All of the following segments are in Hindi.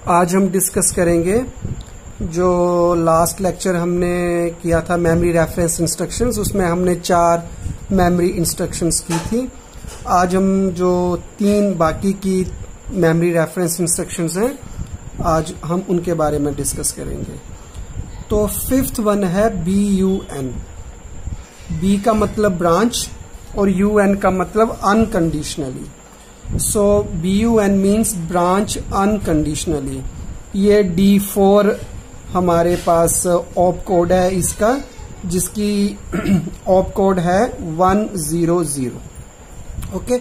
आज हम डिस्कस करेंगे जो लास्ट लेक्चर हमने किया था मेमोरी रेफरेंस इंस्ट्रक्शंस, उसमें हमने 4 मेमोरी इंस्ट्रक्शंस की थी। आज हम जो 3 बाकी की मेमोरी रेफरेंस इंस्ट्रक्शंस हैं, आज हम उनके बारे में डिस्कस करेंगे। तो 5th वन है BUN। B का मतलब ब्रांच और UN का मतलब अनकंडीशनली। सो BUN मीन्स ब्रांच अनकंडीशनली। ये D4 हमारे पास ऑप कोड है इसका, जिसकी ऑप कोड है 100। ओके,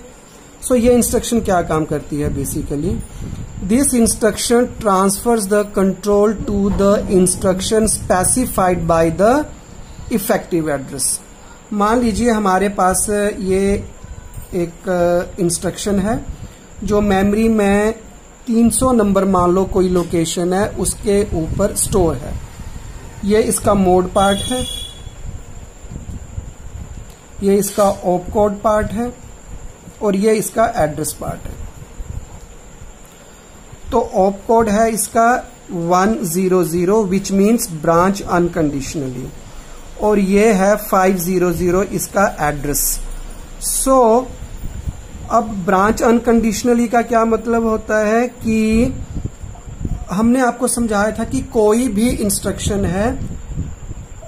सो ये इंस्ट्रक्शन क्या काम करती है basically? This instruction transfers the control to the instruction specified by the effective address. मान लीजिए हमारे पास ये एक इंस्ट्रक्शन है जो मेमोरी में 300 नंबर, मान लो कोई लोकेशन है, उसके ऊपर स्टोर है। ये इसका मोड पार्ट है, ये इसका ऑप कोड पार्ट है और ये इसका एड्रेस पार्ट है। तो ऑप कोड है इसका 100 विच मीन्स ब्रांच अनकंडीशनली, और ये है 500 इसका एड्रेस। सो अब ब्रांच अनकंडीशनली का क्या मतलब होता है कि हमने आपको समझाया था कि कोई भी इंस्ट्रक्शन है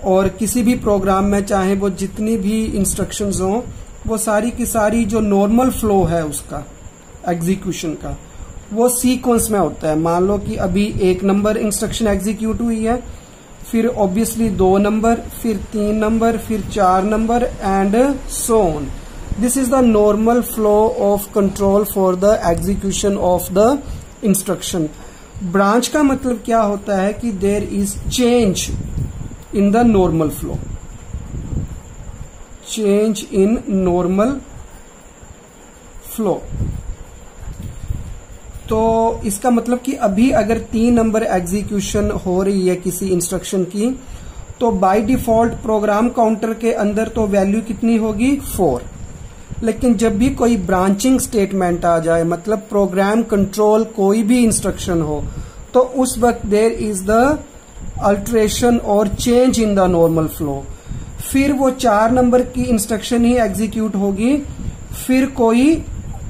और किसी भी प्रोग्राम में चाहे वो जितनी भी इंस्ट्रक्शंस हों, वो सारी की सारी जो नॉर्मल फ्लो है उसका एग्जीक्यूशन का, वो सीक्वेंस में होता है। मान लो कि अभी 1 नंबर इंस्ट्रक्शन एग्जीक्यूट हुई है, फिर ऑब्वियसली 2 नंबर, फिर 3 नंबर, फिर 4 number and so on. This is the normal flow of control for the execution of the instruction. Branch का मतलब क्या होता है कि there is change in the normal flow. Change in normal flow. तो इसका मतलब कि अभी अगर 3 नंबर एग्जीक्यूशन हो रही है किसी इंस्ट्रक्शन की, तो बाय डिफॉल्ट प्रोग्राम काउंटर के अंदर तो वैल्यू कितनी होगी? 4। लेकिन जब भी कोई ब्रांचिंग स्टेटमेंट आ जाए, मतलब प्रोग्राम कंट्रोल कोई भी इंस्ट्रक्शन हो, तो उस वक्त देयर इज द अल्टरेशन और change in the normal flow. फिर वो 4 नंबर की इंस्ट्रक्शन ही एग्जीक्यूट होगी, फिर कोई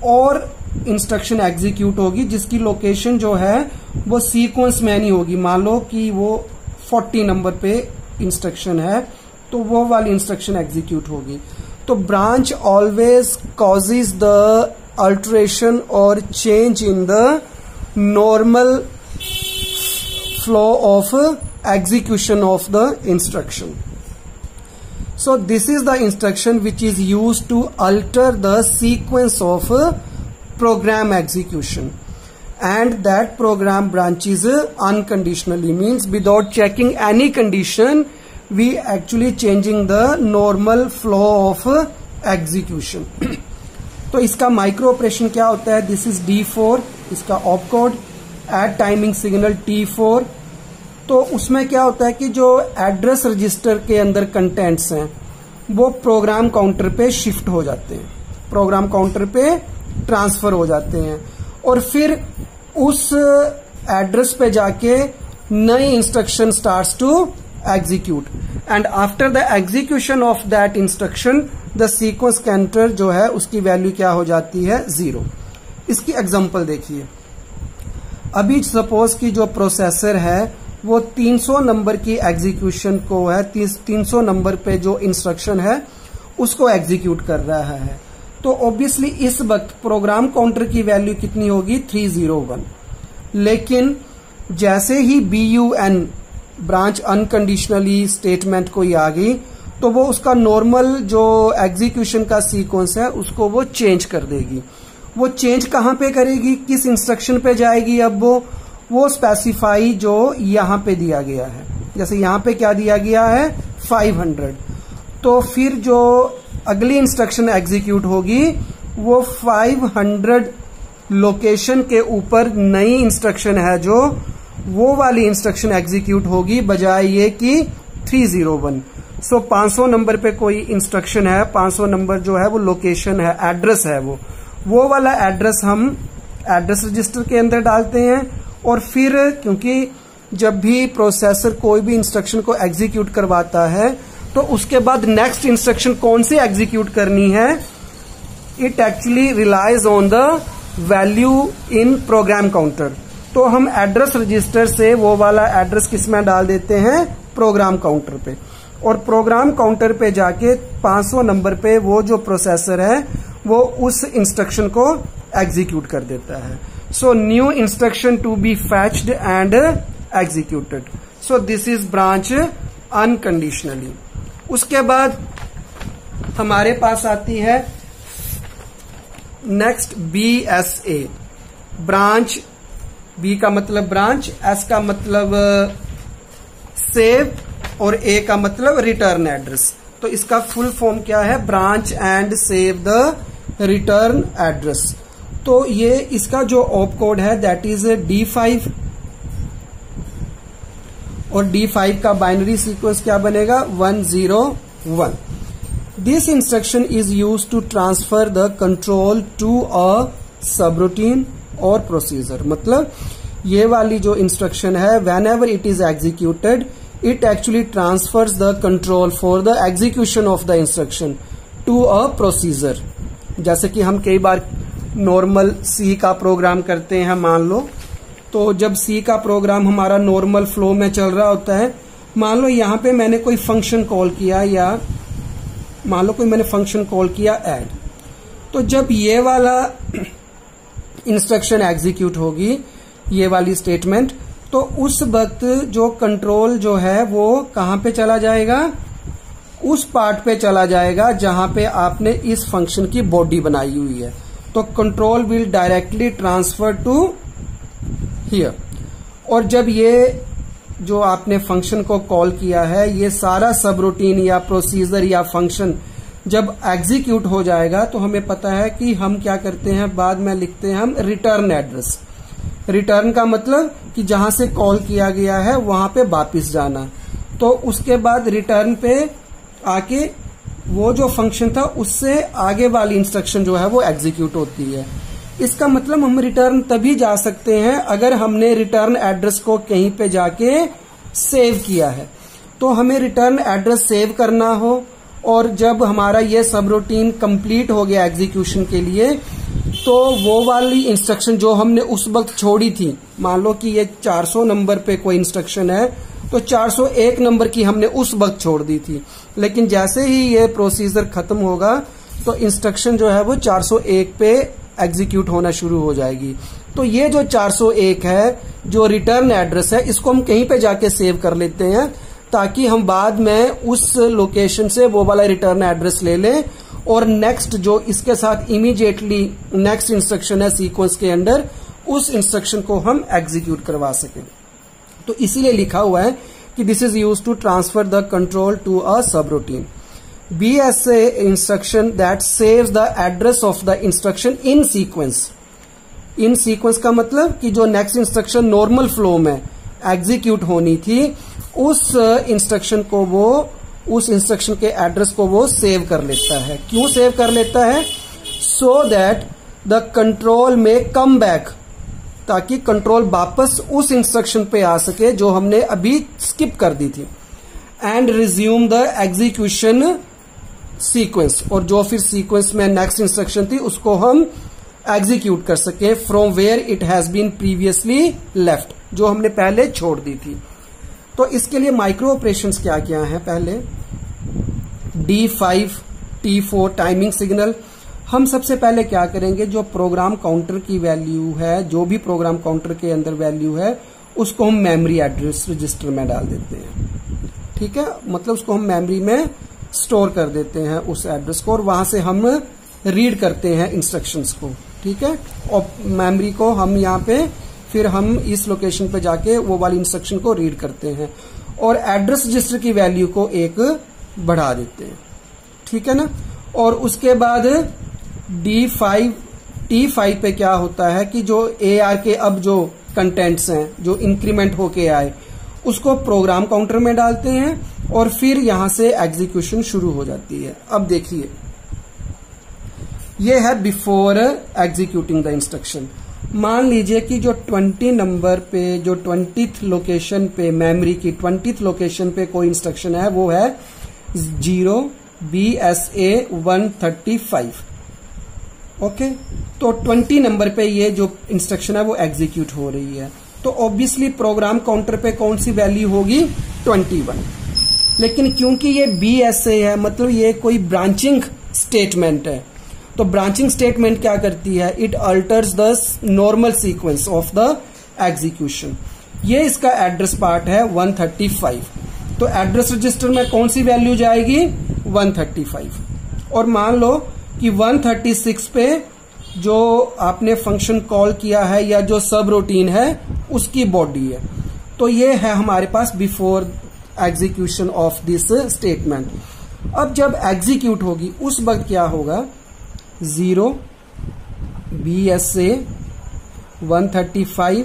और इंस्ट्रक्शन एग्जीक्यूट होगी जिसकी लोकेशन जो है वो सीक्वेंस में नहीं होगी। मान लो कि वो 40 नंबर पे इंस्ट्रक्शन है, तो वो वाली इंस्ट्रक्शन एग्जीक्यूट होगी। तो branch always causes the alteration और change in the normal flow of execution of the instruction. So this is the instruction which is used to alter the sequence of program execution, and that program branches unconditionally, means without checking any condition we actually changing the normal flow of execution. तो इसका माइक्रो ऑपरेशन क्या होता है? दिस इज D4, इसका op code, add timing signal T4। तो उसमें क्या होता है कि जो एड्रेस रजिस्टर के अंदर कंटेंट्स हैं वो प्रोग्राम काउंटर पे शिफ्ट हो जाते हैं, प्रोग्राम काउंटर पे ट्रांसफर हो जाते हैं, और फिर उस एड्रेस पे जाके नई instruction starts to execute, and after the execution of that instruction the sequence counter जो है उसकी वैल्यू क्या हो जाती है? 0। इसकी एग्जांपल देखिए। अभी सपोज कि जो प्रोसेसर है वो 300 नंबर की एग्जीक्यूशन को है, 300 नंबर पे जो इंस्ट्रक्शन है उसको एग्जीक्यूट कर रहा है। तो ऑब्वियसली इस वक्त प्रोग्राम काउंटर की वैल्यू कितनी होगी? 301। लेकिन जैसे ही BUN ब्रांच अनकंडीशनली स्टेटमेंट कोई आ गई, तो वो उसका नॉर्मल जो एग्जीक्यूशन का सीक्वेंस है उसको वो चेंज कर देगी। वो चेंज कहां पे करेगी? किस इंस्ट्रक्शन पे जाएगी? अब वो स्पेसिफाई जो यहां पे दिया गया है, जैसे यहां पे क्या दिया गया है? 500। तो फिर जो अगली इंस्ट्रक्शन एग्जीक्यूट होगी वो 500 लोकेशन के ऊपर नई इंस्ट्रक्शन है जो वो वाली इंस्ट्रक्शन एग्जीक्यूट होगी, बजाय ये कि 301। सो 500 नंबर पे कोई इंस्ट्रक्शन है, 500 नंबर जो है वो लोकेशन है, एड्रेस है, वो वाला एड्रेस हम एड्रेस रजिस्टर के अंदर डालते हैं और फिर क्योंकि जब भी प्रोसेसर कोई भी इंस्ट्रक्शन को एग्जीक्यूट करवाता है तो उसके बाद नेक्स्ट इंस्ट्रक्शन कौन सी एग्जीक्यूट करनी है, it actually relies on the value in program counter. तो हम एड्रेस रजिस्टर से वो वाला एड्रेस किस में डाल देते हैं, प्रोग्राम काउंटर पे, और प्रोग्राम काउंटर पे जाके 500 नंबर पे वो जो प्रोसेसर है वो उस इंस्ट्रक्शन को एग्जीक्यूट कर देता है। So new instruction to be fetched and executed. So this is branch unconditionally. उसके बाद हमारे पास आती है नेक्स्ट BSA, ब्रांच। B का मतलब ब्रांच, S का मतलब सेव और A का मतलब रिटर्न एड्रेस। तो इसका फुल फॉर्म क्या है, branch and save the return address. तो ये इसका जो ऑप कोड है दैट इज D5, और D5 का बाइनरी सीक्वेंस क्या बनेगा, 101। This instruction is used to transfer the control to a subroutine और प्रोसीजर। मतलब ये वाली जो इंस्ट्रक्शन है whenever it is executed it actually transfers the control for the execution of the instruction to a procedure. जैसे कि हम कई बार नॉर्मल C का प्रोग्राम करते हैं मान लो, तो जब C का प्रोग्राम हमारा नॉर्मल फ्लो में चल रहा होता है, मान लो यहां पे मैंने कोई फंक्शन कॉल किया, या मान लो कोई मैंने फंक्शन कॉल किया ऐड, तो जब ये वाला इंस्ट्रक्शन एग्जीक्यूट होगी, ये वाली स्टेटमेंट, तो उस वक्त जो कंट्रोल जो है वो कहां पे चला जाएगा, उस पार्ट पे चला जाएगा जहां पे आपने इस फंक्शन की बॉडी बनाई हुई है। तो control will directly transfer to here. और जब ये जो आपने फंक्शन को कॉल किया है, ये सारा सब रूटीन या प्रोसीजर या फंक्शन जब एग्जीक्यूट हो जाएगा तो हमें पता है कि हम क्या करते हैं, बाद में लिखते हैं हम रिटर्न एड्रेस। रिटर्न का मतलब कि जहां से कॉल किया गया है वहां पे वापस जाना। तो उसके बाद रिटर्न पे आके वो जो फंक्शन था उससे आगे वाली इंस्ट्रक्शन जो है वो एग्जीक्यूट होती है। इसका मतलब हम रिटर्न तभी जा सकते हैं अगर हमने रिटर्न एड्रेस को कहीं पे जाके सेव किया है। तो हमें रिटर्न एड्रेस सेव करना हो, और जब हमारा ये सब रूटीन कंप्लीट हो गया एग्जीक्यूशन के लिए, तो वो वाली इंस्ट्रक्शन जो हमने उस वक्त छोड़ी थी, मान लो कि ये 400 नंबर पे कोई इंस्ट्रक्शन है, तो 401 नंबर की हमने उस वक्त छोड़ दी थी, लेकिन जैसे ही ये प्रोसीजर खत्म होगा तो इंस्ट्रक्शन जो है वो 401 पे एग्जीक्यूट होना शुरू हो जाएगी। तो ये जो 401 है जो रिटर्न एड्रेस है, इसको हम कहीं पे जाके सेव कर लेते हैं ताकि हम बाद में उस लोकेशन से वो वाला रिटर्न एड्रेस ले लें, और नेक्स्ट जो इसके साथ इमीडिएटली नेक्स्ट इंस्ट्रक्शन है सीक्वेंस के अंदर, उस इंस्ट्रक्शन को हम एग्जीक्यूट करवा सकें। तो इसीलिए लिखा हुआ है कि this is used to transfer the control to a subroutine. BSA instruction that saves the address of the instruction in sequence. In sequence का मतलब कि जो नेक्स्ट इंस्ट्रक्शन नॉर्मल फ्लो में एग्जीक्यूट होनी थी, उस इंस्ट्रक्शन को वो, उस इंस्ट्रक्शन के एड्रेस को वो सेव कर लेता है। क्यों सेव कर लेता है? सो दैट द कंट्रोल में कम बैक, ताकि कंट्रोल वापस उस इंस्ट्रक्शन पे आ सके जो हमने अभी स्किप कर दी थी, and resume the execution sequence, और जो फिर सीक्वेंस में नेक्स्ट इंस्ट्रक्शन थी उसको हम एग्जीक्यूट कर सके from where it has been previously left, जो हमने पहले छोड़ दी थी। तो इसके लिए माइक्रो ऑपरेशंस क्या क्या हैं? पहले D5 T4 टाइमिंग सिग्नल। हम सबसे पहले क्या करेंगे, जो प्रोग्राम काउंटर की वैल्यू है, जो भी प्रोग्राम काउंटर के अंदर वैल्यू है, उसको हम मेमोरी एड्रेस रजिस्टर में डाल देते हैं। ठीक है, मतलब उसको हम मेमोरी में स्टोर कर देते हैं उस एड्रेस को, और वहां से हम रीड करते हैं इंस्ट्रक्शंस को। ठीक है, और मेमोरी को हम यहाँ पे फिर हम इस लोकेशन पे जाके वो वाली इंस्ट्रक्शन को रीड करते हैं, और एड्रेस रजिस्टर की वैल्यू को 1 बढ़ा देते हैं। ठीक है ना। और उसके बाद D5 T5 पे क्या होता है कि जो AR के अब जो कंटेंट्स हैं, जो इंक्रीमेंट होके आए, उसको प्रोग्राम काउंटर में डालते हैं, और फिर यहां से एग्जीक्यूशन शुरू हो जाती है। अब देखिए, ये है बिफोर एग्जीक्यूटिंग द इंस्ट्रक्शन। मान लीजिए कि जो 20 नंबर पे, जो 20th लोकेशन पे, मेमोरी की 20th लोकेशन पे कोई इंस्ट्रक्शन है, वो है 0BSA135। ओके, तो 20 नंबर पे ये जो इंस्ट्रक्शन है वो एग्जीक्यूट हो रही है, तो ऑब्वियसली प्रोग्राम काउंटर पे कौन सी वैल्यू होगी? 21। लेकिन क्योंकि ये BSA है, मतलब ये कोई ब्रांचिंग स्टेटमेंट है, तो ब्रांचिंग स्टेटमेंट क्या करती है? It altars the normal sequence of the execution. ये इसका एड्रेस पार्ट है 135, तो एड्रेस रजिस्टर में कौन सी वैल्यू जाएगी? 135। और मान लो कि 136 पे जो आपने फंक्शन कॉल किया है या जो सब रूटीन है उसकी बॉडी है, तो ये है हमारे पास before execution of this statement. अब जब एग्जीक्यूट होगी उस वक्त क्या होगा? 0BSA135,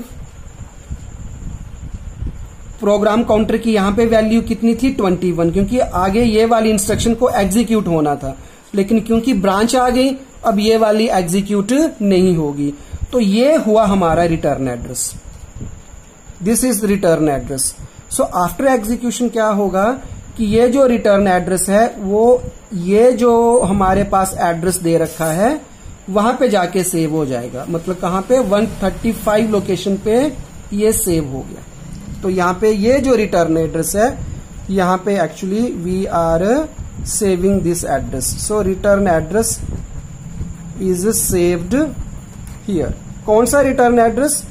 प्रोग्राम काउंटर की यहां पे वैल्यू कितनी थी? 21, क्योंकि आगे ये वाली इंस्ट्रक्शन को एग्जीक्यूट होना था, लेकिन क्योंकि ब्रांच आ गई अब ये वाली एग्जीक्यूट नहीं होगी, तो ये हुआ हमारा return address. This is return address. So after execution क्या होगा कि ये जो रिटर्न एड्रेस है वो ये जो हमारे पास एड्रेस दे रखा है वहां पे जाके सेव हो जाएगा। मतलब कहां पे? 135 लोकेशन पे ये सेव हो गया। तो यहां पे ये जो रिटर्न एड्रेस है, यहां पे actually we are saving this address, so return address is saved here. कौन सा रिटर्न एड्रेस?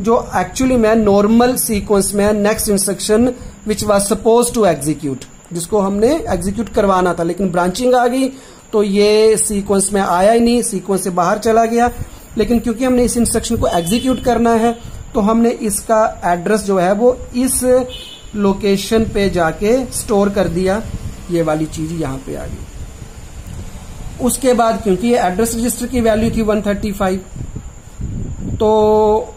जो एक्चुअली में नॉर्मल सीक्वेंस में next instruction which was suppose to execute, जिसको हमने एग्जीक्यूट करवाना था, लेकिन ब्रांचिंग आ गई तो ये सीक्वेंस में आया ही नहीं, सीक्वेंस से बाहर चला गया। लेकिन क्योंकि हमने इस इंस्ट्रक्शन को एग्जीक्यूट करना है तो हमने इसका एड्रेस जो है वो इस लोकेशन पे जाके स्टोर कर दिया। ये वाली चीज यहां पे आ गई। उसके बाद क्योंकि ये एड्रेस रजिस्टर की वैल्यू थी 135, तो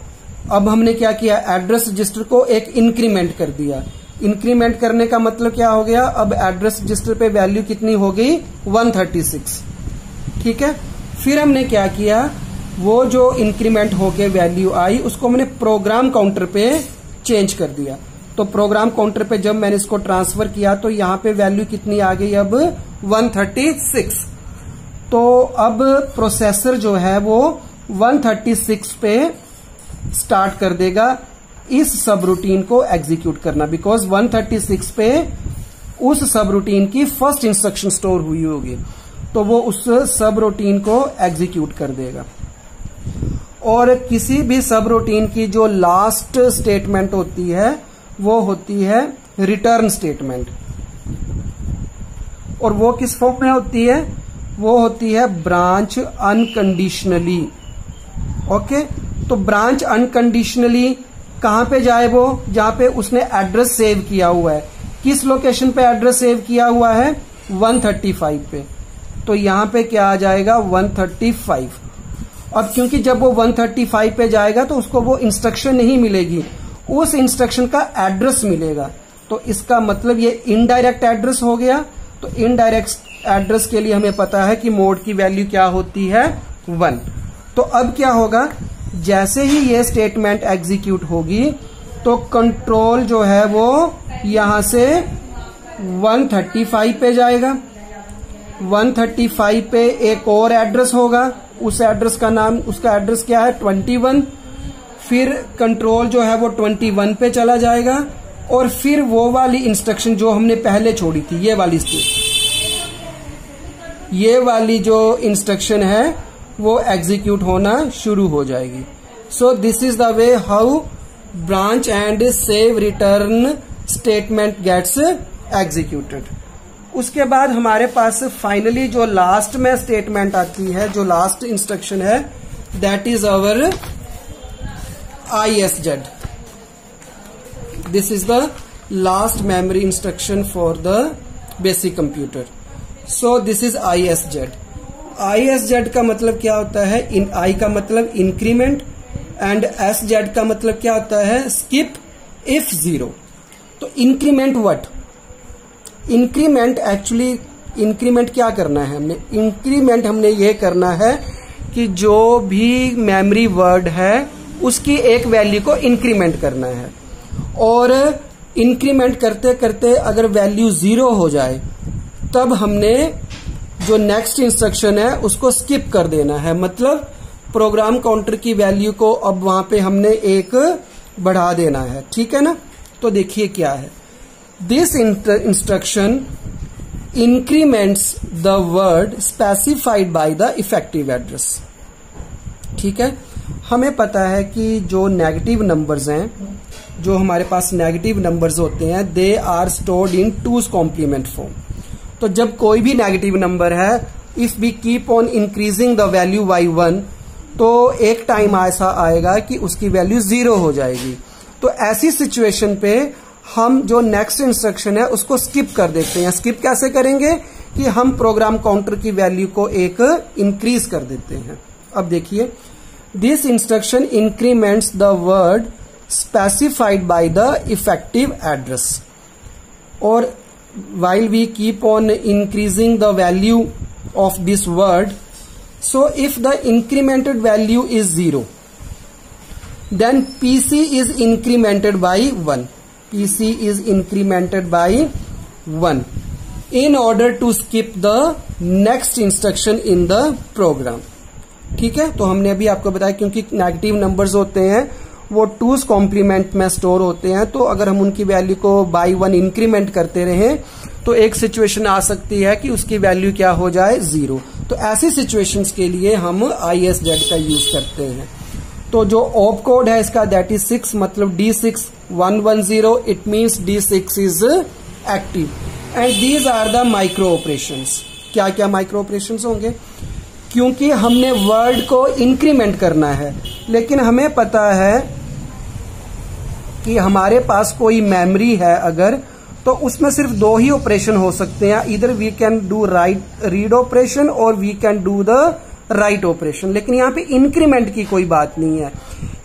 अब हमने क्या किया? एड्रेस रजिस्टर को एक इंक्रीमेंट कर दिया। इंक्रीमेंट करने का मतलब क्या हो गया? अब एड्रेस रजिस्टर पे वैल्यू कितनी हो गई? 136। ठीक है, फिर हमने क्या किया? वो जो इंक्रीमेंट होके वैल्यू आई उसको हमने प्रोग्राम काउंटर पे चेंज कर दिया। तो प्रोग्राम काउंटर पे जब मैंने इसको ट्रांसफर किया तो यहां पे वैल्यू कितनी आ गई? अब 136। तो अब प्रोसेसर जो है वो 136 पे स्टार्ट कर देगा इस सब रूटीन को एग्जीक्यूट करना, बिकॉज 136 पे उस सब रूटीन की फर्स्ट इंस्ट्रक्शन स्टोर हुई होगी, तो वो उस सब रूटीन को एग्जीक्यूट कर देगा। और किसी भी सब रूटीन की जो लास्ट स्टेटमेंट होती है वो होती है रिटर्न स्टेटमेंट, और वो किस फॉर्म में होती है? वो होती है ब्रांच अनकंडीशनली। ओके, तो ब्रांच अनकंडीशनली कहां पे जाए? वो जहां पे उसने एड्रेस सेव किया हुआ है। किस लोकेशन पे एड्रेस सेव किया हुआ है? 135 पे। तो यहां पे क्या आ जाएगा? 135। अब क्योंकि जब वो 135 पे जाएगा तो उसको वो इंस्ट्रक्शन नहीं मिलेगी, उस इंस्ट्रक्शन का एड्रेस मिलेगा। तो इसका मतलब ये इनडायरेक्ट एड्रेस हो गया। तो इनडायरेक्ट एड्रेस के लिए हमें पता है कि मोड की वैल्यू क्या होती है? 1। तो अब क्या होगा? जैसे ही ये स्टेटमेंट एग्जीक्यूट होगी तो कंट्रोल जो है वो यहां से 135 पे जाएगा। 135 पे एक और एड्रेस होगा, उस एड्रेस का नाम, उसका एड्रेस क्या है? 21। फिर कंट्रोल जो है वो 21 पे चला जाएगा और फिर वो वाली इंस्ट्रक्शन जो हमने पहले छोड़ी थी, ये वाली जो इंस्ट्रक्शन है वो एग्जीक्यूट होना शुरू हो जाएगी। So this is the way how branch and save return statement gets executed. उसके बाद हमारे पास फाइनली जो लास्ट में स्टेटमेंट आती है, जो लास्ट इंस्ट्रक्शन है, that is our ISZ. This is the last memory instruction for the basic computer. So this is ISZ. ISZ का मतलब क्या होता है? I का मतलब इंक्रीमेंट एंड SZ का मतलब क्या होता है? Skip if 0. तो increment what? Increment actually increment क्या करना है हमने? इंक्रीमेंट हमने ये करना है कि जो भी मेमोरी वर्ड है उसकी एक वैल्यू को इंक्रीमेंट करना है, और इंक्रीमेंट करते करते अगर वैल्यू 0 हो जाए तब हमने जो नेक्स्ट इंस्ट्रक्शन है उसको स्किप कर देना है। मतलब प्रोग्राम काउंटर की वैल्यू को अब वहां पे हमने एक बढ़ा देना है, ठीक है ना। तो देखिए क्या है, this instruction increments the word specified by the effective address. ठीक है, हमें पता है कि जो नेगेटिव नंबर्स हैं, जो हमारे पास नेगेटिव नंबर्स होते हैं, they are stored in two's complement form. तो जब कोई भी नेगेटिव नंबर है, if we keep on increasing the value by 1, तो एक टाइम ऐसा आएगा कि उसकी वैल्यू 0 हो जाएगी। तो ऐसी सिचुएशन पे हम जो नेक्स्ट इंस्ट्रक्शन है उसको स्किप कर देते हैं। स्किप कैसे करेंगे कि हम प्रोग्राम काउंटर की वैल्यू को एक इंक्रीज कर देते हैं। अब देखिए, this instruction increments the word specified by the effective address, और while we keep on increasing the value of this word, so if the incremented value is 0, then PC is incremented by 1. PC is incremented by 1 in order to skip the next instruction in the program. ठीक है, तो हमने अभी आपको बताया क्योंकि नेगेटिव नंबर्स होते हैं वो टूज कॉम्प्लीमेंट में स्टोर होते हैं, तो अगर हम उनकी वैल्यू को बाय 1 इंक्रीमेंट करते रहें तो एक सिचुएशन आ सकती है कि उसकी वैल्यू क्या हो जाए 0। तो ऐसी सिचुएशंस के लिए हम ISZ का यूज करते हैं। तो जो ऑप कोड है इसका दैट इज 6, मतलब D6110, it means D6 is active, and these are the micro operations. क्या क्या माइक्रो ऑपरेशंस होंगे? क्योंकि हमने वर्ड को इंक्रीमेंट करना है, लेकिन हमें पता है कि हमारे पास कोई मेमोरी है अगर, तो उसमें सिर्फ 2 ही ऑपरेशन हो सकते हैं, इधर we can do read operation और we can do the write operation. लेकिन यहाँ पे इंक्रीमेंट की कोई बात नहीं है।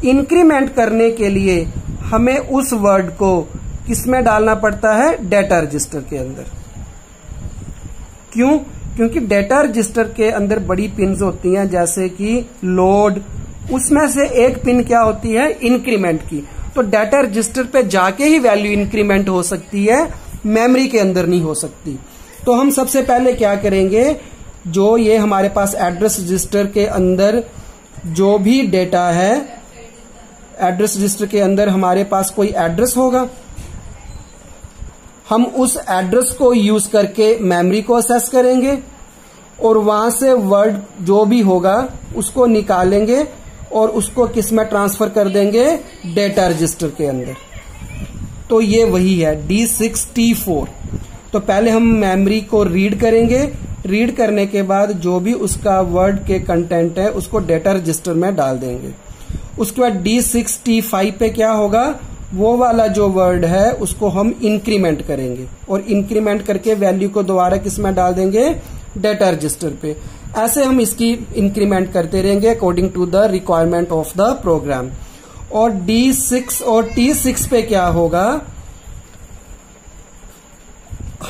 इंक्रीमेंट करने के लिए हमें उस वर्ड को किसमें डालना पड़ता है? डेटा रजिस्टर के अंदर। क्यों? क्योंकि डेटा रजिस्टर के अंदर बड़ी पिन्स होती हैं, जैसे कि लोड, उसमें से एक पिन क्या होती है? इंक्रीमेंट की। तो डेटा रजिस्टर पे जाके ही वैल्यू इंक्रीमेंट हो सकती है, मेमोरी के अंदर नहीं हो सकती। तो हम सबसे पहले क्या करेंगे, जो ये हमारे पास एड्रेस रजिस्टर के अंदर जो भी डेटा है, एड्रेस रजिस्टर के अंदर हमारे पास कोई एड्रेस होगा, हम उस एड्रेस को यूज करके मेमोरी को असेस करेंगे और वहां से वर्ड जो भी होगा उसको निकालेंगे और उसको किस में ट्रांसफर कर देंगे? डेटा रजिस्टर के अंदर। तो ये वही है D6T4। तो पहले हम मेमोरी को रीड करेंगे, रीड करने के बाद जो भी उसका वर्ड के कंटेंट है उसको डेटा रजिस्टर में डाल देंगे। उसके बाद D6T5 पे क्या होगा? वो वाला जो वर्ड है उसको हम इंक्रीमेंट करेंगे और इंक्रीमेंट करके वैल्यू को दोबारा किस में डाल देंगे? डेटा रजिस्टर पे। ऐसे हम इसकी इंक्रीमेंट करते रहेंगे according to the requirement of the program. और D6 और T6 पे क्या होगा?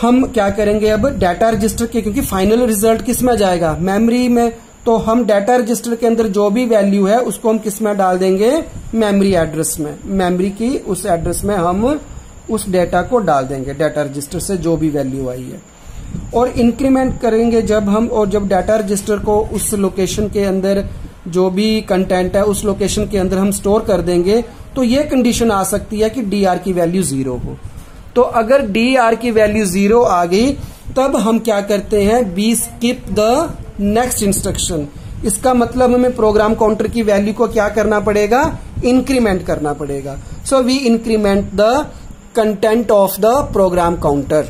हम क्या करेंगे अब? डेटा रजिस्टर के, क्योंकि फाइनल रिजल्ट किस में जाएगा? मेमोरी में। तो हम डेटा रजिस्टर के अंदर जो भी वैल्यू है उसको हम किस में डाल देंगे? मेमोरी एड्रेस में। मेमोरी की उस एड्रेस में हम उस डेटा को डाल देंगे, डेटा रजिस्टर से जो भी वैल्यू आई है। और इंक्रीमेंट करेंगे जब हम, और जब डेटा रजिस्टर को उस लोकेशन के अंदर जो भी कंटेंट है उस लोकेशन के अंदर हम स्टोर कर देंगे, तो ये कंडीशन आ सकती है कि DR की वैल्यू 0 हो। तो अगर DR की वैल्यू 0 आ गई तब हम क्या करते हैं? We skip the next instruction. इसका मतलब हमें प्रोग्राम काउंटर की वैल्यू को क्या करना पड़ेगा? इंक्रीमेंट करना पड़ेगा। So we increment the content of the program counter.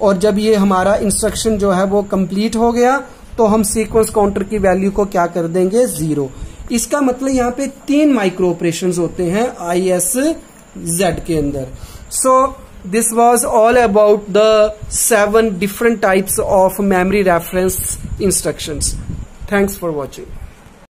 और जब ये हमारा इंस्ट्रक्शन जो है वो कंप्लीट हो गया तो हम सीक्वेंस काउंटर की वैल्यू को क्या कर देंगे? 0। इसका मतलब यहाँ पे 3 माइक्रो ऑपरेशंस होते हैं ISZ के अंदर। सो this was all about the 7 different types of memory reference instructions. Thanks for watching.